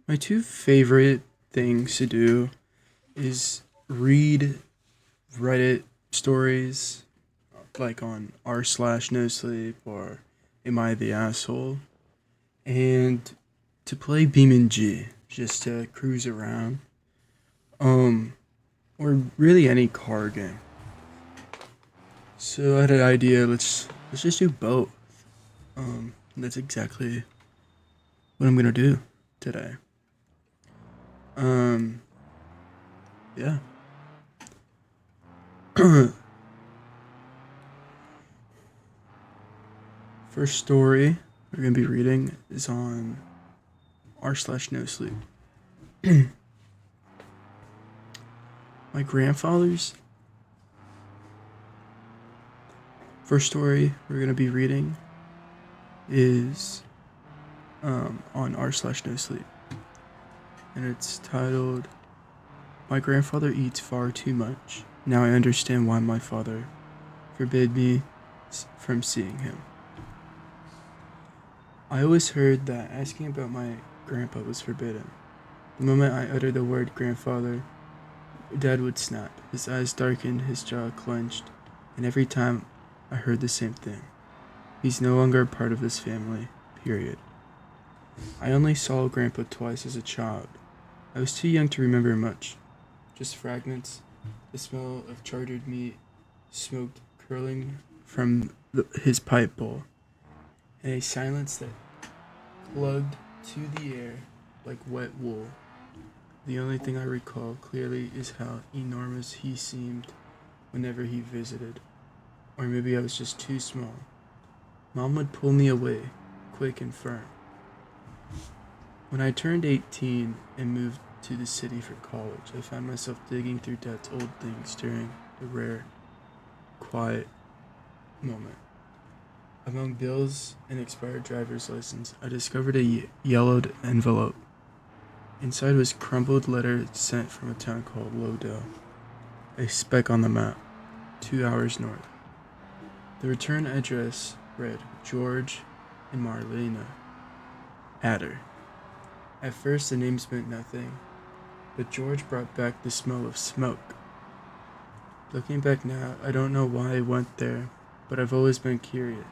My two favorite things to do is read Reddit stories like on r slash no sleep or am I the asshole, and to play BeamNG just to cruise around, um or really any car game. So I had an idea. Let's just do both. That's exactly what I'm gonna do today. Um, yeah. First story we're gonna be reading is on r slash no sleep. My grandfather's first story we're gonna be reading is on r slash no sleep, and it's titled "My grandfather eats far too much. Now I understand why my father forbid me from seeing him." I always heard that asking about my grandpa was forbidden. The moment I uttered the word grandfather, Dad would snap. His eyes darkened, his jaw clenched, and every time I heard the same thing. He's no longer a part of this family, period. I only saw Grandpa twice as a child. I was too young to remember much, just fragments, the smell of charred meat, smoke curling from his pipe bowl, and a silence that plugged to the air like wet wool. The only thing I recall clearly is how enormous he seemed whenever he visited. Or maybe I was just too small. Mom would pull me away, quick and firm. When I turned 18 and moved to the city for college, I found myself digging through Dad's old things during a rare, quiet moment. Among bills and expired driver's license, I discovered a yellowed envelope. Inside was crumpled letter sent from a town called Lowdell, a speck on the map, 2 hours north. The return address read George and Marlena Adder. At first, the names meant nothing, but George brought back the smell of smoke. Looking back now, I don't know why I went there, but I've always been curious,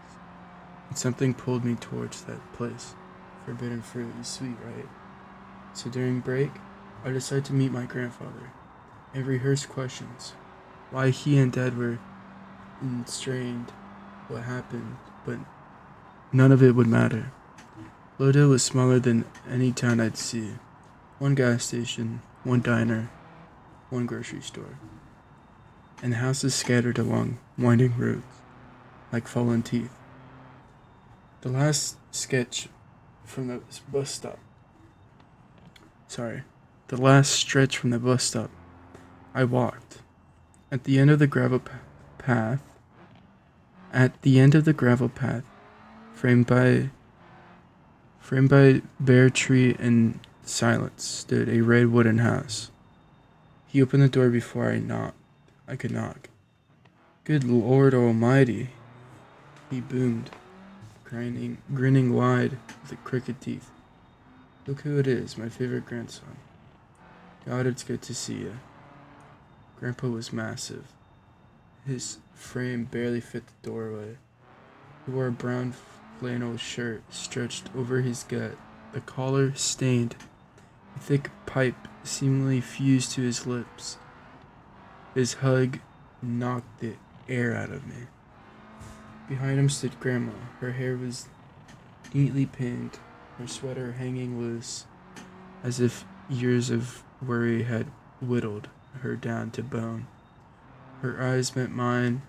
and something pulled me towards that place. Forbidden fruit is sweet, right? So during break, I decided to meet my grandfather and rehearse questions. Why he and Dad were strained, what happened, but none of it would matter. Lodale was smaller than any town I'd see. One gas station, one diner, one grocery store, and houses scattered along winding roads like fallen teeth. The last sketch from the bus stop. Sorry. The last stretch from the bus stop. I walked. At the end of the gravel path, at the end of the gravel path, framed by bare tree and silence, stood a red wooden house. He opened the door before I could knock. "Good Lord Almighty," he boomed, grinning wide with crooked teeth. "Look who it is, my favorite grandson. God, it's good to see you." Grandpa was massive. His frame barely fit the doorway. He wore a brown flannel shirt stretched over his gut, the collar stained, a thick pipe seemingly fused to his lips. His hug knocked the air out of me. Behind him stood Grandma. Her hair was neatly pinned, her sweater hanging loose, as if years of worry had whittled her down to bone. Her eyes met mine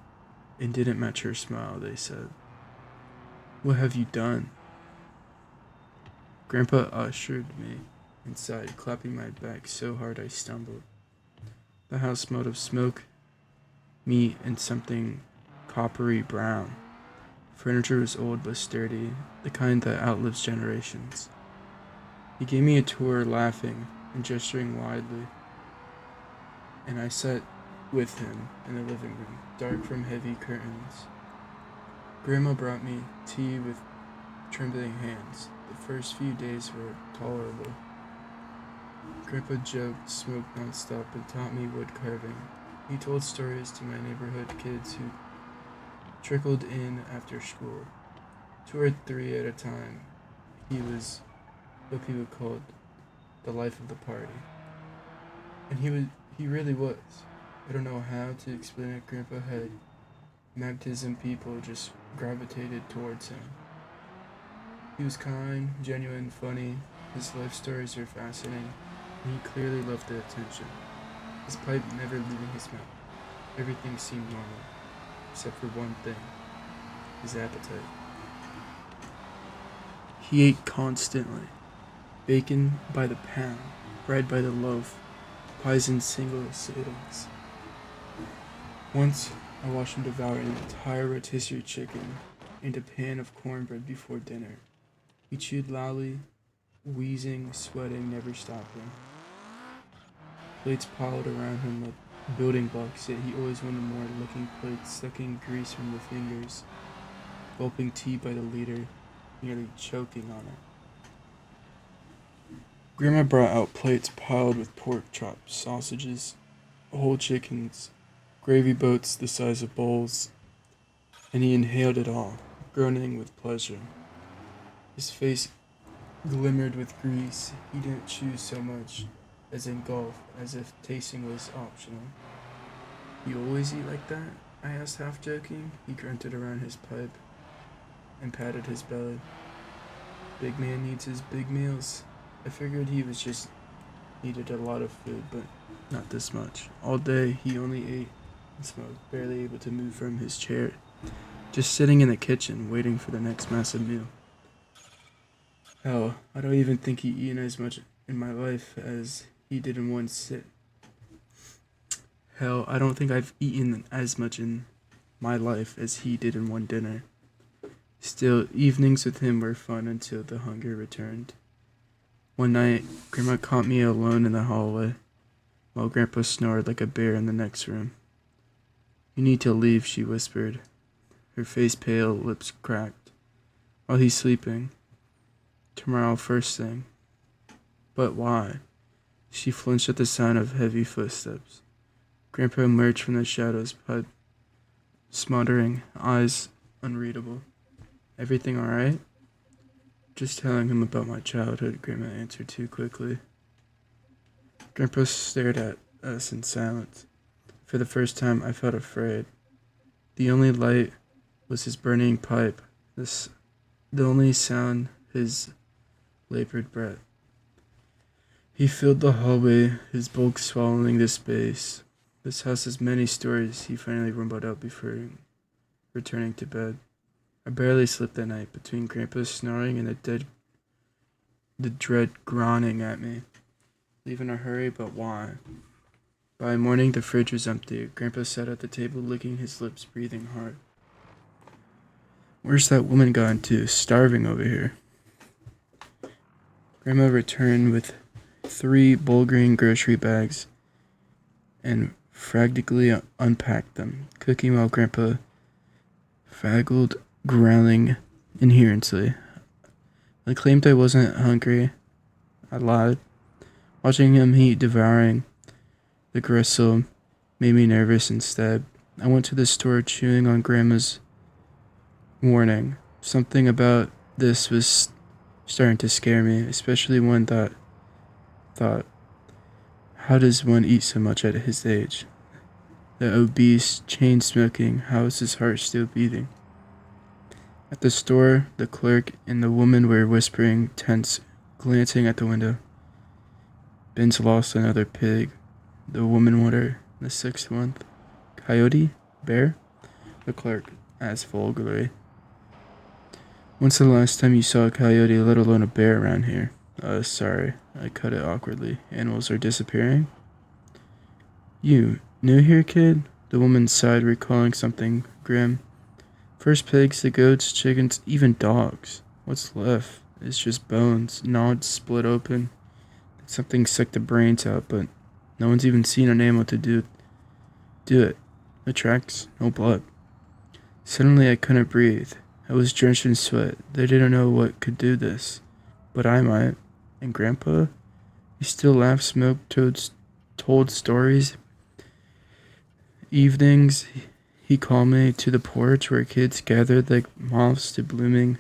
and didn't match her smile, they said. "What have you done?" Grandpa ushered me inside, clapping my back so hard I stumbled. The house smelled of smoke, meat, and something coppery brown. Furniture was old but sturdy, the kind that outlives generations. He gave me a tour, laughing and gesturing widely, and I sat with him in the living room, dark from heavy curtains. Grandma brought me tea with trembling hands. The first few days were tolerable. Grandpa joked, smoked nonstop, and taught me wood carving. He told stories to my neighborhood kids who trickled in after school. Two or three at a time. He was what people called the life of the party. And he really was. I don't know how to explain it. Grandpa had magnetism, people just gravitated towards him. He was kind, genuine, funny. His life stories are fascinating, and he clearly loved the attention. His pipe never leaving his mouth. Everything seemed normal, except for one thing: his appetite. He ate constantly. Bacon by the pound, bread by the loaf, pies in single sittings. Once I watched him devour an entire rotisserie chicken and a pan of cornbread before dinner. He chewed loudly, wheezing, sweating, never stopping. Plates piled around him like building blocks, yet he always wanted more, licking plates, sucking grease from the fingers, gulping tea by the liter, nearly choking on it. Grandma brought out plates piled with pork chops, sausages, whole chickens, gravy boats the size of bowls, and he inhaled it all, groaning with pleasure. His face glimmered with grease. He didn't chew so much as engulf, as if tasting was optional. You always eat like that? I asked, half joking. He grunted around his pipe and patted his belly. Big man needs his big meals. I figured he was just needed a lot of food, but not this much. All day he only ate and smoked, barely able to move from his chair, just sitting in the kitchen waiting for the next massive meal. Hell, I don't even think he eaten as much in my life as he did in one sit. Hell, I don't think I've eaten as much in my life as he did in one dinner. Still, evenings with him were fun until the hunger returned. One night, Grandma caught me alone in the hallway, while Grandpa snored like a bear in the next room. You need to leave, she whispered, her face pale, lips cracked. While he's sleeping. Tomorrow first thing. But why? She flinched at the sound of heavy footsteps. Grandpa emerged from the shadows, pipe smothering, eyes unreadable. Everything alright? Just telling him about my childhood, Grandma answered too quickly. Grandpa stared at us in silence. For the first time, I felt afraid. The only light was his burning pipe, the only sound his labored breath. He filled the hallway, his bulk swallowing the space. This house has many stories, he finally rumbled out before returning to bed. I barely slept that night, between Grandpa's snoring and the dread groaning at me. Leave in a hurry, but why? By morning, the fridge was empty. Grandpa sat at the table, licking his lips, breathing hard. Where's that woman gone to? Starving over here. Grandma returned with 3 Bulgarian grocery bags and frantically unpacked them, cooking while Grandpa faggled, growling inherently. I claimed I wasn't hungry. I lied. Watching him eat, devouring the gristle, made me nervous instead. I went to the store, chewing on Grandma's warning. Something about this was starting to scare me, especially one that thought, how does one eat so much at his age? The obese, chain smoking, how is his heart still beating? At the store, the clerk and the woman were whispering, tense, glancing at the window. Ben's lost another pig. The woman wondered, the 6th month. Coyote? Bear? The clerk asked vulgarly. When's the last time you saw a coyote, let alone a bear around here? Sorry, I cut it awkwardly. Animals are disappearing? You, new here, kid? The woman sighed, recalling something grim. First pigs, the goats, chickens, even dogs. What's left? It's just bones, gnawed, split open. Something sucked the brains out, but no one's even seen an animal to do it. No tracks, no blood. Suddenly I couldn't breathe. I was drenched in sweat. They didn't know what could do this. But I might. And Grandpa? He still laughed, smoked, told stories. Evenings, he called me to the porch where kids gathered like moths to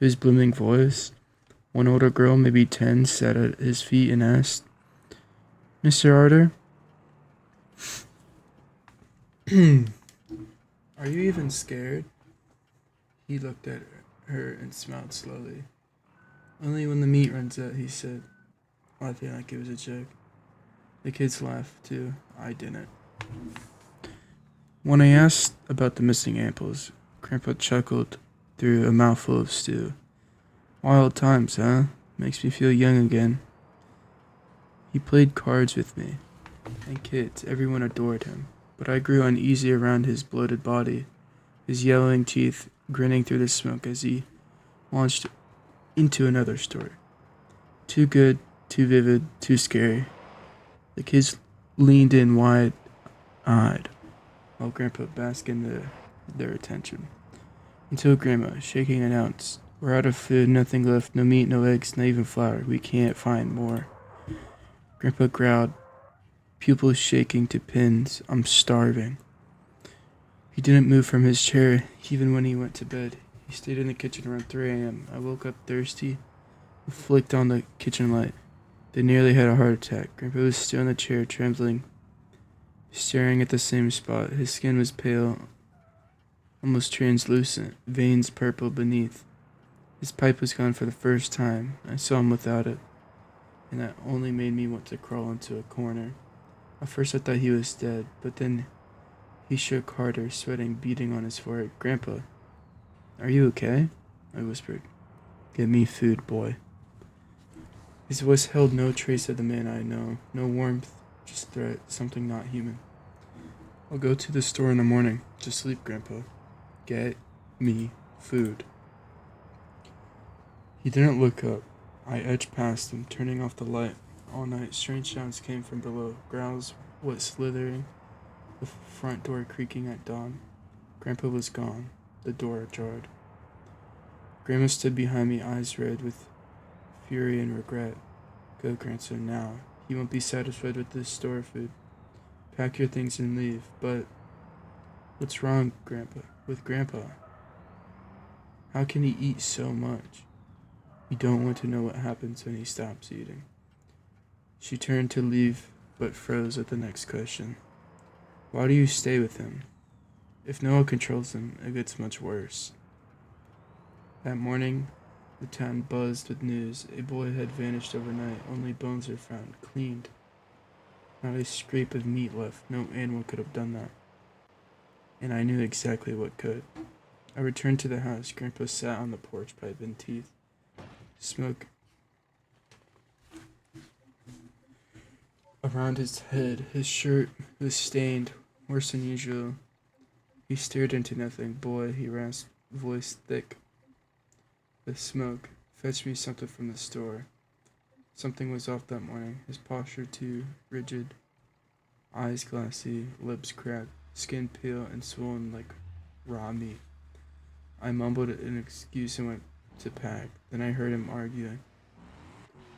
his blooming voice. One older girl, maybe 10, sat at his feet and asked, "Mr. Arter, are you even scared?" He looked at her and smiled slowly. "Only when the meat runs out," he said, laughing like it was a joke. The kids laughed too. I didn't. When I asked about the missing apples, Grandpa chuckled through a mouthful of stew. "Wild times, huh? Makes me feel young again." He played cards with me, and kids, everyone adored him. But I grew uneasy around his bloated body, his yellowing teeth grinning through the smoke as he launched into another story. Too good, too vivid, too scary. The kids leaned in wide-eyed, while Grandpa basked in their attention. Until Grandma, shaking, announced, "We're out of food, nothing left, no meat, no eggs, not even flour. We can't find more." Grandpa growled, pupils shaking to pins. "I'm starving." He didn't move from his chair, even when he went to bed. He stayed in the kitchen around 3 a.m. I woke up thirsty, flicked on the kitchen light. They nearly had a heart attack. Grandpa was still in the chair, trembling, staring at the same spot. His skin was pale, almost translucent, veins purple beneath. His pipe was gone for the first time. I saw him without it, and that only made me want to crawl into a corner. At first I thought he was dead, but then he shook harder, sweating beading on his forehead. "Grandpa, are you okay?" I whispered. "Get me food, boy." His voice held no trace of the man I know, no warmth, just threat, something not human. "I'll go to the store in the morning. Just sleep, Grandpa. Get me food." He didn't look up. I edged past him, turning off the light. All night, strange sounds came from below. Growls, what slithering, the front door creaking at dawn. Grandpa was gone. The door ajar. Grandma stood behind me, eyes red with fury and regret. "Go, grandson, now. He won't be satisfied with this store food. Pack your things and leave." "But what's wrong, Grandpa? With Grandpa? How can he eat so much?" "You don't want to know what happens when he stops eating." She turned to leave, but froze at the next question. "Why do you stay with him? If no one controls him, it gets much worse." That morning, the town buzzed with news. A boy had vanished overnight. Only bones were found, cleaned. Not a scrape of meat left. No animal could have done that. And I knew exactly what could. I returned to the house. Grandpa sat on the porch, pipe in teeth. Smoke around his head. His shirt was stained, worse than usual. He stared into nothing. "Boy," he rasped, voice thick with smoke, "fetch me something from the store." Something was off that morning. His posture too rigid, eyes glassy, lips cracked, skin pale and swollen like raw meat. I mumbled an excuse and went to pack. Then I heard him arguing.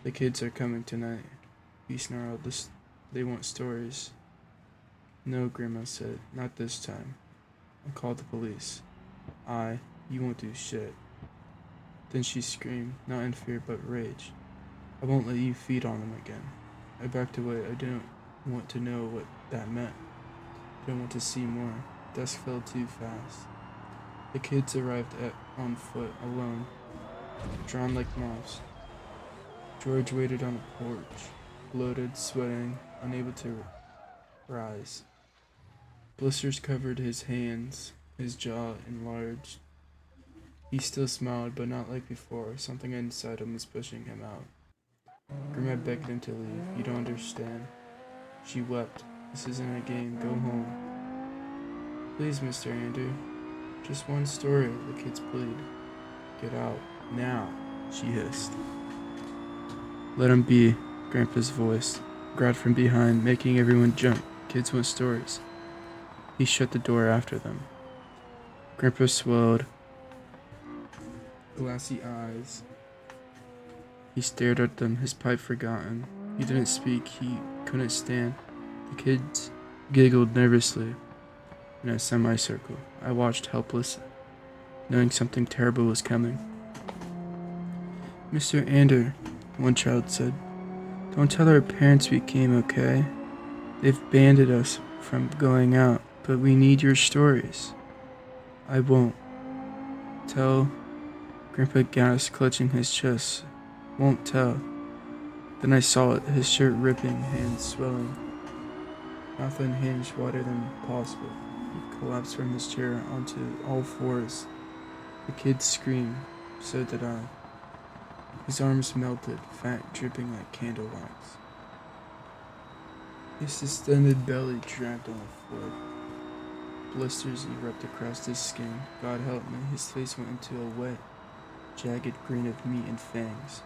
"The kids are coming tonight," he snarled. "They want stories." "No," Grandma said, "not this time. I'll call the police." You won't do shit." Then she screamed, not in fear but rage. "I won't let you feed on them again." I backed away. I didn't want to know what that meant. I didn't want to see more. Dusk fell too fast. The kids arrived on foot, alone, drawn like moths. George waited on the porch, bloated, sweating, unable to rise. Blisters covered his hands, his jaw enlarged. He still smiled, but not like before. Something inside him was pushing him out. Grandma begged him to leave. "You don't understand." She wept. "This isn't a game. Go home." "Please, Mr. Andrew. Just one story," the kids pleaded. "Get out. Now," she hissed. "Let him be," Grandpa's voice growled from behind, making everyone jump. "Kids want stories." He shut the door after them. Grandpa swelled, glassy eyes. He stared at them, his pipe forgotten. He didn't speak, he couldn't stand. The kids giggled nervously in a semicircle. I watched helpless, knowing something terrible was coming. Mr. Ander, one child said, don't tell our parents we came, okay? They've banned us from going out, but we need your stories. I won't. Tell. Grandpa gasped, clutching his chest. Won't tell. Then I saw it, his shirt ripping, hands swelling, mouth unhinged, wider than possible. He collapsed from his chair onto all fours. The kids screamed. So did I. His arms melted, fat dripping like candle wax. His distended belly dragged on the floor. Blisters erupted across his skin. God help me, his face went into a wet, jagged green of meat and fangs.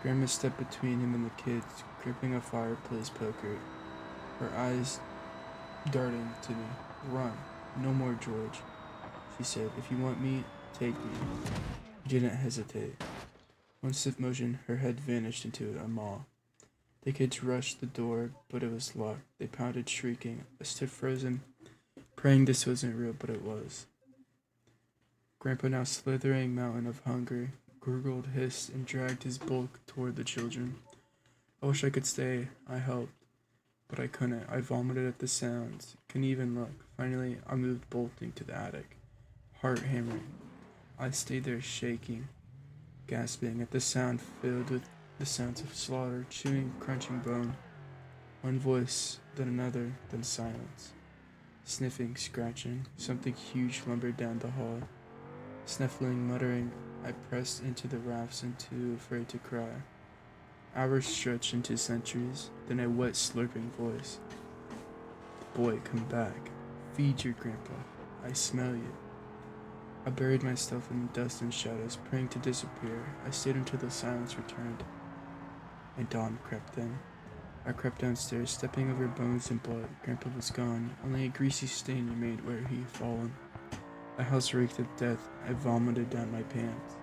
Grandma stepped between him and the kids, gripping a fireplace poker, her eyes darting to me. Run. No more, George, she said. If you want me, take me. He didn't hesitate. One stiff motion, her head vanished into a maw. The kids rushed the door, but it was locked. They pounded, shrieking. I stood frozen, praying this wasn't real, but it was. Grandpa, now slithering mountain of hunger, gurgled, hissed, and dragged his bulk toward the children. I wish I could stay. I helped, but I couldn't. I vomited at the sounds. Couldn't even look. Finally, I moved bolting to the attic, heart hammering. I stayed there shaking, gasping at the sound filled with the sounds of slaughter, chewing, crunching bone. One voice, then another, then silence. Sniffing, scratching. Something huge lumbered down the hall. Snuffling, muttering, I pressed into the rafts and too afraid to cry. Hours stretched into centuries, then a wet, slurping voice. Boy, come back. Feed your grandpa. I smell you. I buried myself in the dust and shadows, praying to disappear. I stayed until the silence returned, and dawn crept in. I crept downstairs, stepping over bones and blood. Grandpa was gone. Only a greasy stain remained where he had fallen. The house reeked of death. I vomited down my pants.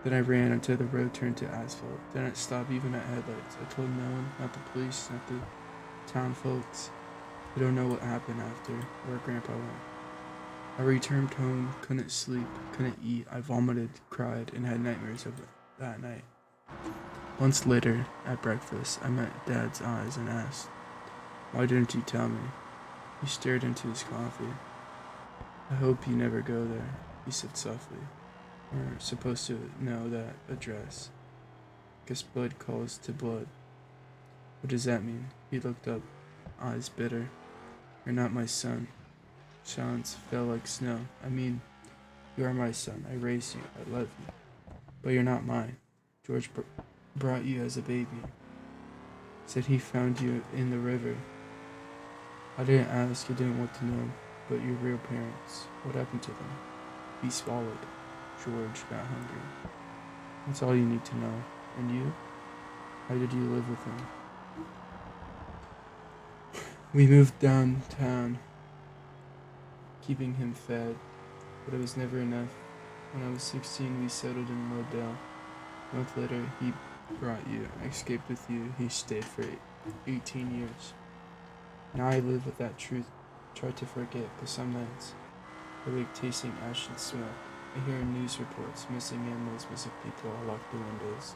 Then I ran until the road turned to asphalt. Didn't stop even at headlights. I told no one, not the police, not the town folks. They don't know what happened after, where Grandpa went. I returned home, couldn't sleep, couldn't eat. I vomited, cried, and had nightmares of that night. Months later, at breakfast, I met Dad's eyes and asked, why didn't you tell me? He stared into his coffee. I hope you never go there, he said softly. We're supposed to know that address. Guess blood calls to blood. What does that mean? He looked up, eyes bitter. You're not my son. Silence fell like snow. I mean, you are my son. I raised you. I love you. But you're not mine. George brought you as a baby. Said he found you in the river. I didn't ask. I didn't want to know. But your real parents, what happened to them? He swallowed. George got hungry. That's all you need to know. And you? How did you live with him? We moved downtown, keeping him fed, but it was never enough. When I was 16, we settled in Lodell. A month later, he brought you. I escaped with you. He stayed for 18 years. Now I live with that truth. Try to forget, but some nights, I wake tasting ash and smoke. I hear news reports, missing animals, missing people. I lock the windows.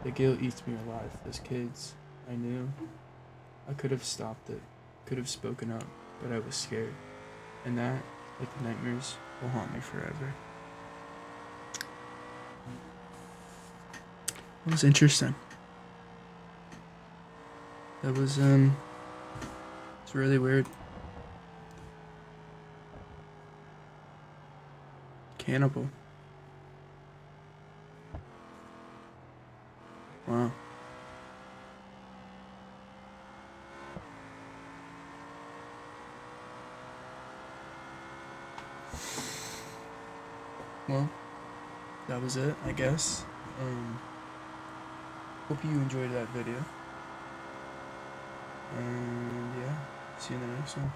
The guilt eats me alive. As kids, I knew I could have stopped it, could have spoken up, but I was scared. And that, like the nightmares, will haunt me forever. It was interesting. That was, it's really weird. Cannibal. Wow. Well, that was it, I guess. Hope you enjoyed that video. And yeah, see you in the next one.